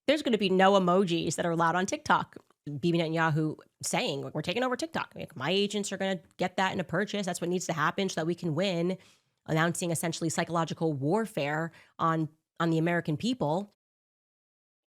there's going to be no emojis that are allowed on TikTok. Bibi Netanyahu saying, like, we're taking over TikTok. Like, my agents are going to get that in a purchase. That's what needs to happen so that we can win, announcing essentially psychological warfare on the American people.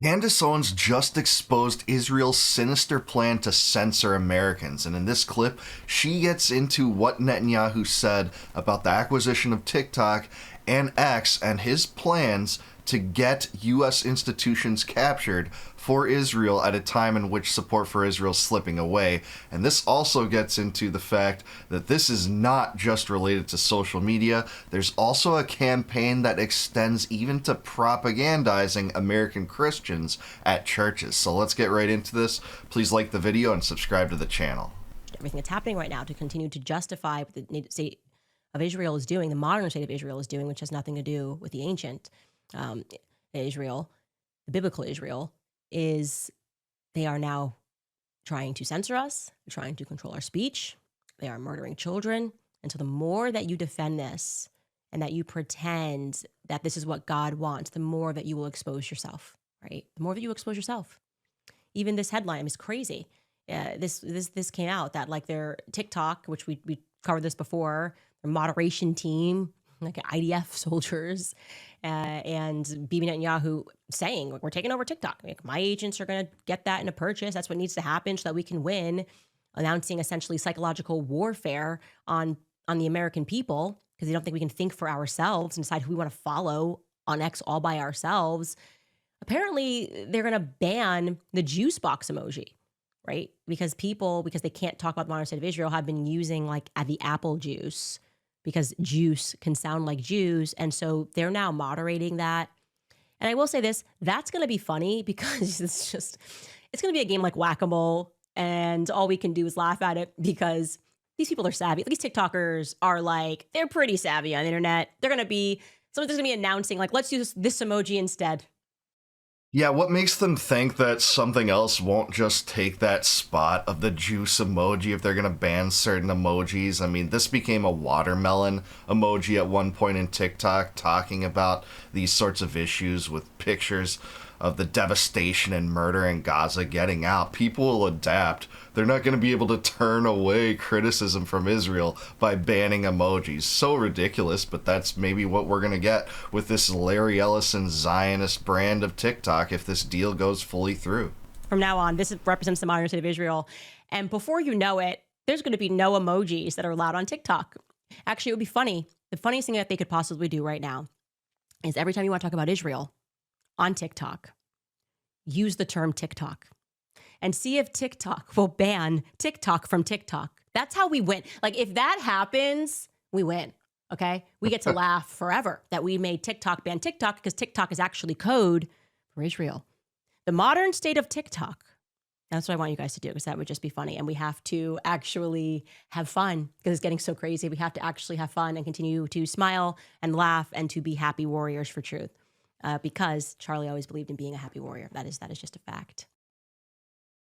Candace Owens just exposed Israel's sinister plan to censor Americans, and in this clip, she gets into what Netanyahu said about the acquisition of TikTok and X and his plans to get U.S. institutions captured for Israel at a time in which support for Israel is slipping away. And this also gets into the fact that this is not just related to social media. There's also a campaign that extends even to propagandizing American Christians at churches. So let's get right into this. Please like the video and subscribe to the channel. Everything that's happening right now to continue to justify what the state of Israel is doing, the modern state of Israel is doing, which has nothing to do with the ancient Israel, the biblical Israel, is they are now trying to censor us, trying to control our speech. They are murdering children. And so the more that you defend this and that you pretend that this is what God wants, the more that you will expose yourself, right? The more that you expose yourself. Even this headline is crazy. This came out that, like, their TikTok, which we covered this before, their moderation team, like IDF soldiers, and Bibi Netanyahu saying, like, we're taking over TikTok. Like, my agents are going to get that in a purchase. That's what needs to happen so that we can win, announcing essentially psychological warfare on the American people because they don't think we can think for ourselves and decide who we want to follow on X all by ourselves. Apparently, they're going to ban the juice box emoji, right? Because they can't talk about the modern state of Israel, have been using like the apple juice because juice can sound like Jews. And so they're now moderating that. And I will say this, that's going to be funny because it's going to be a game like whack-a-mole. And all we can do is laugh at it because these people are savvy. These TikTokers are like, they're pretty savvy on the internet. Someone's going to be announcing, like, let's use this emoji instead. Yeah, what makes them think that something else won't just take that spot of the juice emoji if they're going to ban certain emojis? I mean, this became a watermelon emoji at one point in TikTok, talking about these sorts of issues with pictures of the devastation and murder in Gaza getting out. People will adapt. They're not going to be able to turn away criticism from Israel by banning emojis. So ridiculous, but that's maybe what we're going to get with this Larry Ellison Zionist brand of TikTok if this deal goes fully through. From now on, this represents the modern state of Israel. And before you know it, there's going to be no emojis that are allowed on TikTok. Actually, it would be funny. The funniest thing that they could possibly do right now is every time you want to talk about Israel on TikTok, use the term TikTok and see if TikTok will ban TikTok from TikTok. That's how we win. Like, if that happens, we win. Okay. We get to laugh forever that we made TikTok ban TikTok because TikTok is actually code for Israel. The modern state of TikTok. That's what I want you guys to do, because that would just be funny. And we have to actually have fun because it's getting so crazy. We have to actually have fun and continue to smile and laugh and to be happy warriors for truth. Because Charlie always believed in being a happy warrior. That is just a fact.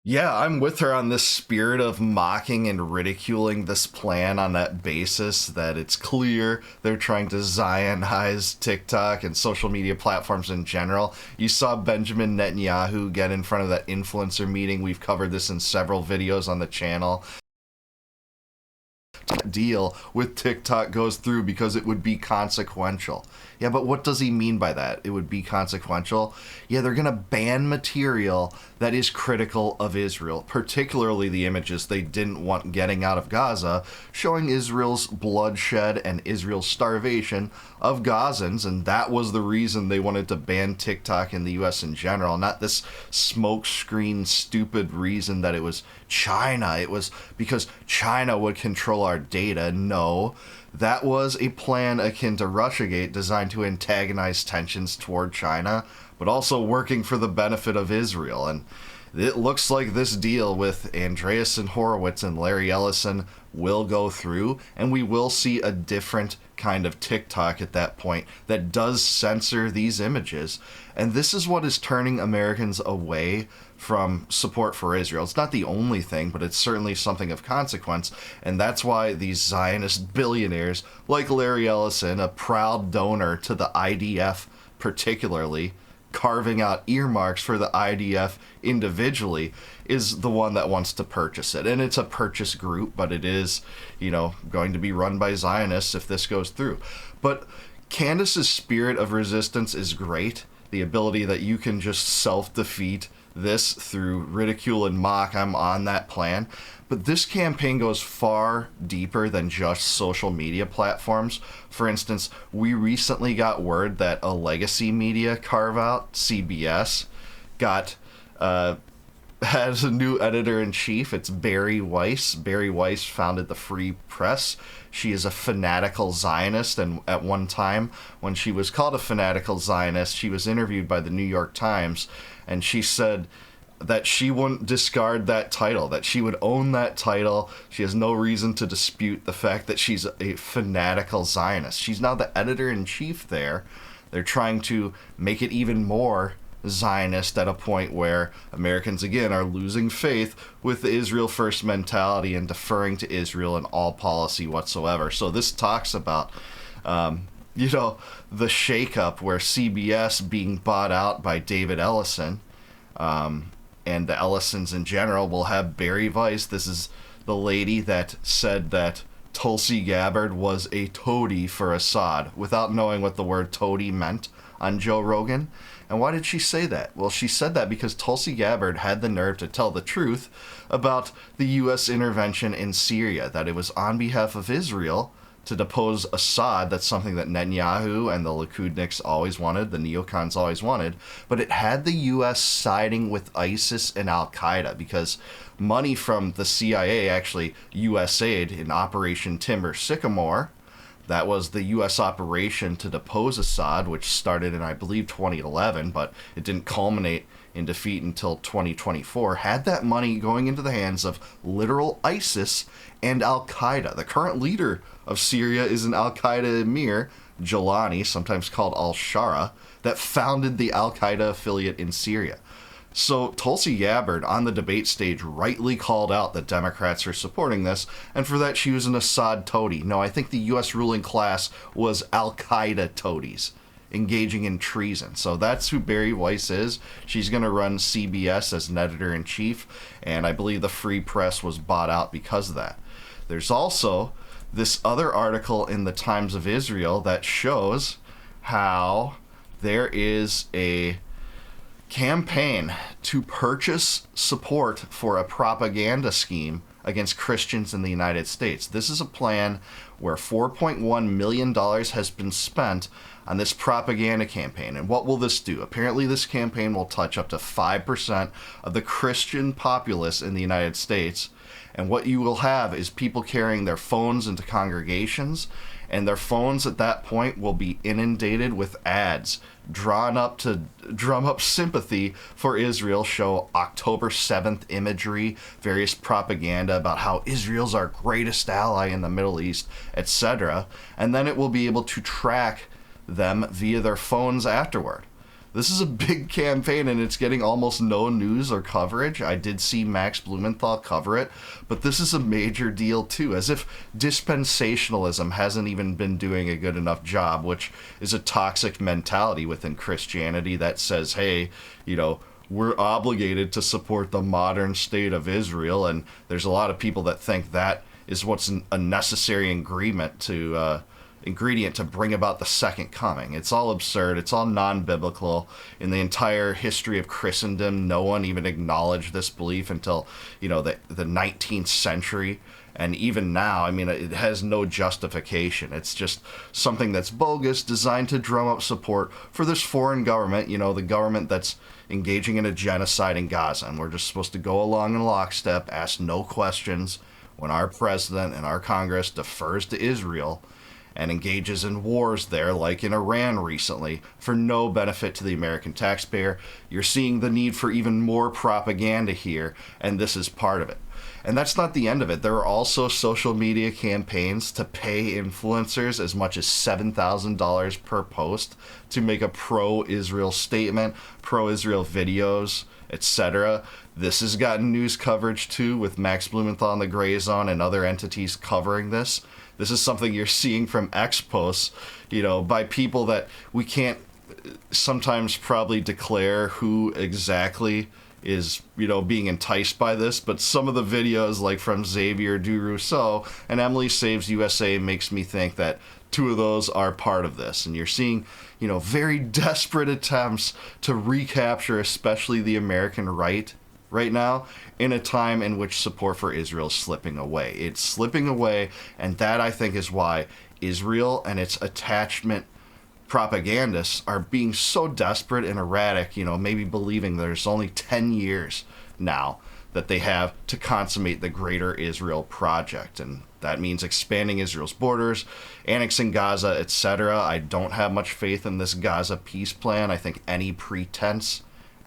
Yeah, I'm with her on this spirit of mocking and ridiculing this plan on that basis that it's clear they're trying to Zionize TikTok and social media platforms in general. You saw Benjamin Netanyahu get in front of that influencer meeting. We've covered this in several videos on the channel. Deal with TikTok goes through because it would be consequential. Yeah, but what does he mean by that? It would be consequential? Yeah, they're going to ban material that is critical of Israel, particularly the images they didn't want getting out of Gaza, showing Israel's bloodshed and Israel's starvation of Gazans, and that was the reason they wanted to ban TikTok in the US in general, not this smokescreen stupid reason that it was China. It was because China would control our data. No, that was a plan akin to Russiagate, designed to antagonize tensions toward China, but also working for the benefit of Israel. And it looks like this deal with Andreessen Horowitz and Larry Ellison will go through, and we will see a different kind of TikTok at that point that does censor these images. And this is what is turning Americans away from support for Israel. It's not the only thing, but it's certainly something of consequence. And that's why these Zionist billionaires like Larry Ellison, a proud donor to the IDF particularly, carving out earmarks for the IDF individually is the one that wants to purchase it. And it's a purchase group, but it is, going to be run by Zionists if this goes through. But Candace's spirit of resistance is great. The ability that you can just self-defeat this through ridicule and mock, I'm on that plan. But this campaign goes far deeper than just social media platforms. For instance, we recently got word that a legacy media carve-out, CBS, has a new editor-in-chief. It's Barry Weiss. Barry Weiss founded the Free Press. She is a fanatical Zionist, and at one time, when she was called a fanatical Zionist, she was interviewed by the New York Times, and she said that she wouldn't discard that title, that she would own that title. She has no reason to dispute the fact that she's a fanatical Zionist. She's now the editor-in-chief there. They're trying to make it even more Zionist at a point where Americans, again, are losing faith with the Israel first mentality and deferring to Israel in all policy whatsoever. So this talks about, the shakeup where CBS being bought out by David Ellison, and the Ellisons in general will have Barry Weiss. This is the lady that said that Tulsi Gabbard was a toady for Assad without knowing what the word toady meant on Joe Rogan. And why did she say that? Well, she said that because Tulsi Gabbard had the nerve to tell the truth about the U.S. intervention in Syria, that it was on behalf of Israel to depose Assad. That's something that Netanyahu and the Likudniks always wanted, the neocons always wanted. But it had the U.S. siding with ISIS and Al-Qaeda because money from the CIA actually USA'd in Operation Timber Sycamore. That was the U.S. operation to depose Assad, which started in, I believe, 2011, but it didn't culminate in defeat until 2024, had that money going into the hands of literal ISIS and Al-Qaeda. The current leader of Syria is an Al-Qaeda emir, Jilani, sometimes called al-Shara, that founded the Al-Qaeda affiliate in Syria. So Tulsi Gabbard on the debate stage rightly called out that Democrats are supporting this, and for that she was an Assad toady. No, I think the U.S. ruling class was Al-Qaeda toadies engaging in treason. So that's who Barry Weiss is. She's going to run CBS as an editor-in-chief, and I believe the Free Press was bought out because of that. There's also this other article in the Times of Israel that shows how there is a campaign to purchase support for a propaganda scheme against Christians in the United States. This is a plan where $4.1 million has been spent on this propaganda campaign. And what will this do? Apparently this campaign will touch up to 5% of the Christian populace in the United States. And what you will have is people carrying their phones into congregations, and their phones at that point will be inundated with ads drawn up to drum up sympathy for Israel, show October 7th imagery, various propaganda about how Israel's our greatest ally in the Middle East, etc. And then it will be able to track them via their phones afterward. This is a big campaign, and it's getting almost no news or coverage. I did see Max Blumenthal cover it, but this is a major deal too, as if dispensationalism hasn't even been doing a good enough job, which is a toxic mentality within Christianity that says, hey, we're obligated to support the modern state of Israel, and there's a lot of people that think that is what's a necessary ingredient to bring about the second coming. It's all absurd. It's all non-biblical. In the entire history of Christendom, no one even acknowledged this belief until, the 19th century. And even now, it has no justification. It's just something that's bogus, designed to drum up support for this foreign government, the government that's engaging in a genocide in Gaza. And we're just supposed to go along in lockstep, ask no questions when our president and our Congress defers to Israel and engages in wars there, like in Iran recently, for no benefit to the American taxpayer. You're seeing the need for even more propaganda here, and this is part of it. And that's not the end of it. There are also social media campaigns to pay influencers as much as $7,000 per post to make a pro-Israel statement, pro-Israel videos, etc. This has gotten news coverage too, with Max Blumenthal in the Gray Zone and other entities covering this. This is something you're seeing from X posts, by people that we can't sometimes probably declare who exactly is, being enticed by this, but some of the videos, like from Xavier DuRousseau and Emily Saves USA, makes me think that two of those are part of this. And you're seeing, very desperate attempts to recapture especially the American right now, in a time in which support for Israel is slipping away. It's slipping away, and that, I think, is why Israel and its attachment propagandists are being so desperate and erratic, maybe believing there's only 10 years now that they have to consummate the Greater Israel Project. And that means expanding Israel's borders, annexing Gaza, etc. I don't have much faith in this Gaza peace plan. I think any pretense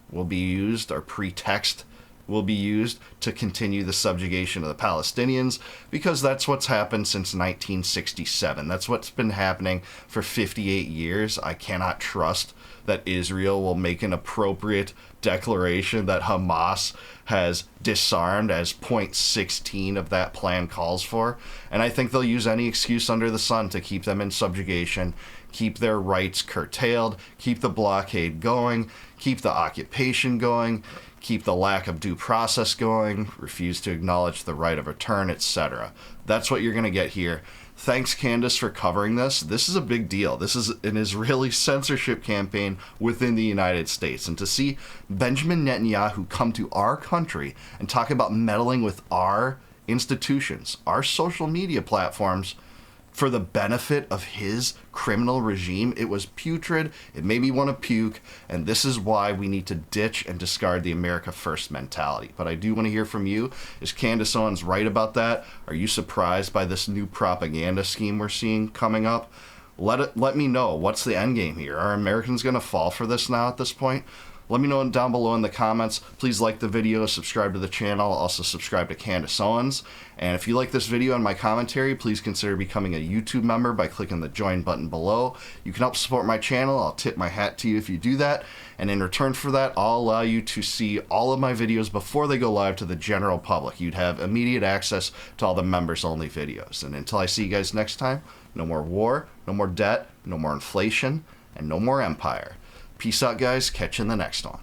will be used, or pretext will be used, to continue the subjugation of the Palestinians, because that's what's happened since 1967. That's what's been happening for 58 years. I cannot trust that Israel will make an appropriate declaration that Hamas has disarmed, as point 16 of that plan calls for. And I think they'll use any excuse under the sun to keep them in subjugation, keep their rights curtailed, keep the blockade going, keep the occupation going, keep the lack of due process going, refuse to acknowledge the right of return, etc. That's what you're going to get here. Thanks, Candace, for covering this. This is a big deal. This is an Israeli censorship campaign within the United States. And to see Benjamin Netanyahu come to our country and talk about meddling with our institutions, our social media platforms, for the benefit of his criminal regime, it was putrid. It made me want to puke. And this is why we need to ditch and discard the America First mentality. But I do want to hear from you. Is Candace Owens right about that? Are you surprised by this new propaganda scheme we're seeing coming up? Let me know. What's the end game here? Are Americans going to fall for this now at this point? Let me know down below in the comments. Please like the video, subscribe to the channel, also subscribe to Candace Owens. And if you like this video and my commentary, please consider becoming a YouTube member by clicking the join button below. You can help support my channel. I'll tip my hat to you if you do that. And in return for that, I'll allow you to see all of my videos before they go live to the general public. You'd have immediate access to all the members-only videos. And until I see you guys next time, no more war, no more debt, no more inflation, and no more empire. Peace out, guys. Catch you in the next one.